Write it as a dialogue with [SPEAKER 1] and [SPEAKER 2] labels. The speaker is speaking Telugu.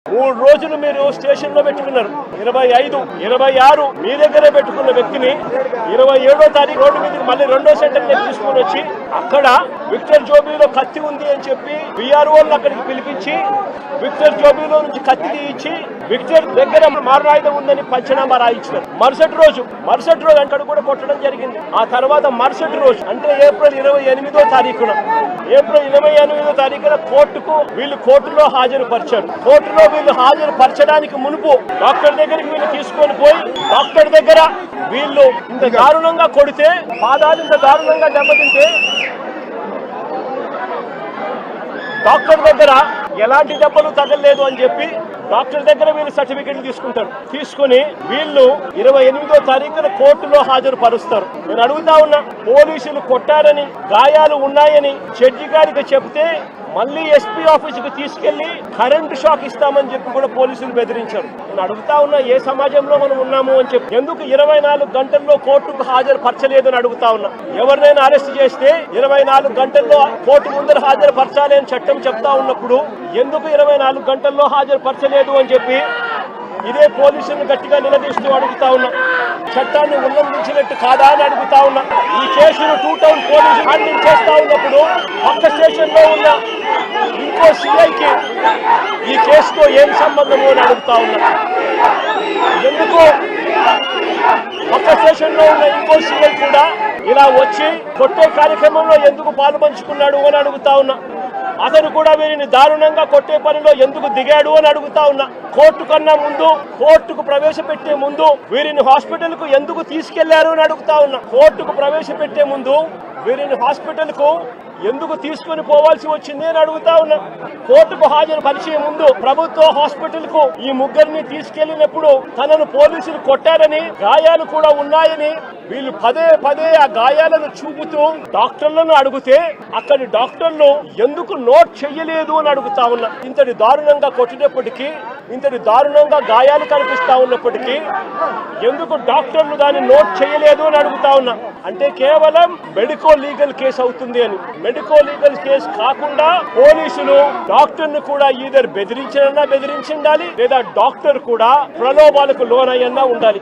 [SPEAKER 1] 3 రోజులు మీరు స్టేషన్ లో పెట్టుకున్నారు. 25, 26 మీ దగ్గరే పెట్టుకున్న వ్యక్తిని 27వ తారీఖు రోడ్డు మీదకి మళ్ళీ 2వ సెంటర్ తీసుకుని వచ్చి అక్కడ విక్టర్ జోబీలో కత్తి ఉంది అని చెప్పి విఆర్ఓలను అక్కడికి పిలిపించి విక్టర్ జోబీలో నుంచి కత్తి తీయించి విక్టర్ దగ్గర మారణాయుధం ఉందని పంచనామా రాయించారు. మరుసటి రోజు అక్కడ కూడా కొట్టడం జరిగింది. ఆ తర్వాత మరుసటి రోజు అంటే ఏప్రిల్ 28వ తారీఖున కోర్టులో హాజరుపరిచారు. కోర్టులో వీళ్ళు హాజరుపరచడానికి మునుపు డాక్టర్ దగ్గరికి వీళ్ళు తీసుకొని పోయి డాక్టర్ దగ్గర వీళ్ళు ఇంత దారుణంగా కొడితే పాదాలు ఇంత దారుణంగా దెబ్బతింటే డాక్టర్ దగ్గర ఎలాంటి దెబ్బలు తగలలేదు అని చెప్పి డాక్టర్ దగ్గర వీళ్ళు సర్టిఫికెట్లు తీసుకుంటారు. తీసుకుని వీళ్ళు 28వ తారీఖున కోర్టులో హాజరుపరుస్తారు. నేను అడుగుతా ఉన్నా, పోలీసులు కొట్టారని గాయాలు ఉన్నాయని జడ్జి గారికి చెప్తే మళ్ళీ ఎస్పీ ఆఫీసుకు తీసుకెళ్లి కరెంటు షాక్ ఇస్తామని చెప్పి కూడా పోలీసులు బెదిరించారు. నేను అడుగుతా ఉన్నా, ఏ సమాజంలో మనం ఉన్నాము అని చెప్పి ఎందుకు 24 గంటల్లో కోర్టుకు హాజరుపరచలేదని అడుగుతా ఉన్నా. ఎవరినైనా అరెస్ట్ చేస్తే 24 గంటల్లో కోర్టు ముందర హాజరుపరచాలి అని చట్టం చెప్తా ఉన్నప్పుడు ఎందుకు 24 గంటల్లో హాజరుపరచలేదు అని చెప్పి ఇదే పోలీసులను గట్టిగా నిలదీస్తూ అడుగుతా ఉన్నా. చట్టాన్ని ఉల్లంఘించినట్టు కాదా అని అడుగుతా ఉన్నా. ఈ కేసును 2 టౌన్ పోలీసులు హ్యాండిల్ చేస్తా ఉన్నప్పుడు పక్క స్టేషన్ లో ఉన్న ఇంకో సిఐకి ఈ కేసుతో ఏం సంబంధము అని అడుగుతా ఉన్నా. ఎందుకు పక్క స్టేషన్ లో ఉన్న ఇంకో సిఐ కూడా ఇలా వచ్చి కొట్టే కార్యక్రమంలో ఎందుకు పాల్పంచుకున్నాడు అని అడుగుతా ఉన్నా. అతను కూడా వీరిని దారుణంగా కొట్టే పనిలో ఎందుకు దిగాడు అని అడుగుతా ఉన్నా. కోర్టు కన్నా ముందు, కోర్టుకు ప్రవేశపెట్టే ముందు వీరిని హాస్పిటల్ కు ఎందుకు తీసుకెళ్లారు అని అడుగుతా ఉన్నా. కోర్టుకు ప్రవేశపెట్టే ముందు వీరిని హాస్పిటల్ కు ఎందుకు తీసుకుని పోవాల్సి వచ్చింది అని అడుగుతా ఉన్నా. కోర్టుకు హాజరు పరిచే ముందు ప్రభుత్వ హాస్పిటల్ కు ఈ ముగ్గురిని తీసుకెళ్లినప్పుడు తనను పోలీసులు కొట్టారని, గాయాలు కూడా ఉన్నాయని వీళ్ళు పదే ఆ గాయాలను చూపుతూ డాక్టర్లను అడిగితే అక్కడి డాక్టర్లు ఎందుకు నోట్ చెయ్యలేదు అని అడుగుతా ఉన్నా. ఇంతటి దారుణంగా కొట్టినప్పటికీ, ఇంతటి దారుణంగా గాయాలు కనిపిస్తా ఉన్నప్పటికీ ఎందుకు డాక్టర్లు దాన్ని నోట్ చేయలేదు అని అడుగుతా ఉన్నా. అంటే కేవలం మెడికో లీగల్ కేసు అవుతుంది అని. మెడికో లీగల్ కేసు కాకుండా పోలీసులు డాక్టర్ ను కూడా ఈధర్ బెదిరించాలన్నా బెదిరించాలి, లేదా డాక్టర్ కూడా ప్రలోభాలకు లోనయ్యన్నా ఉండాలి.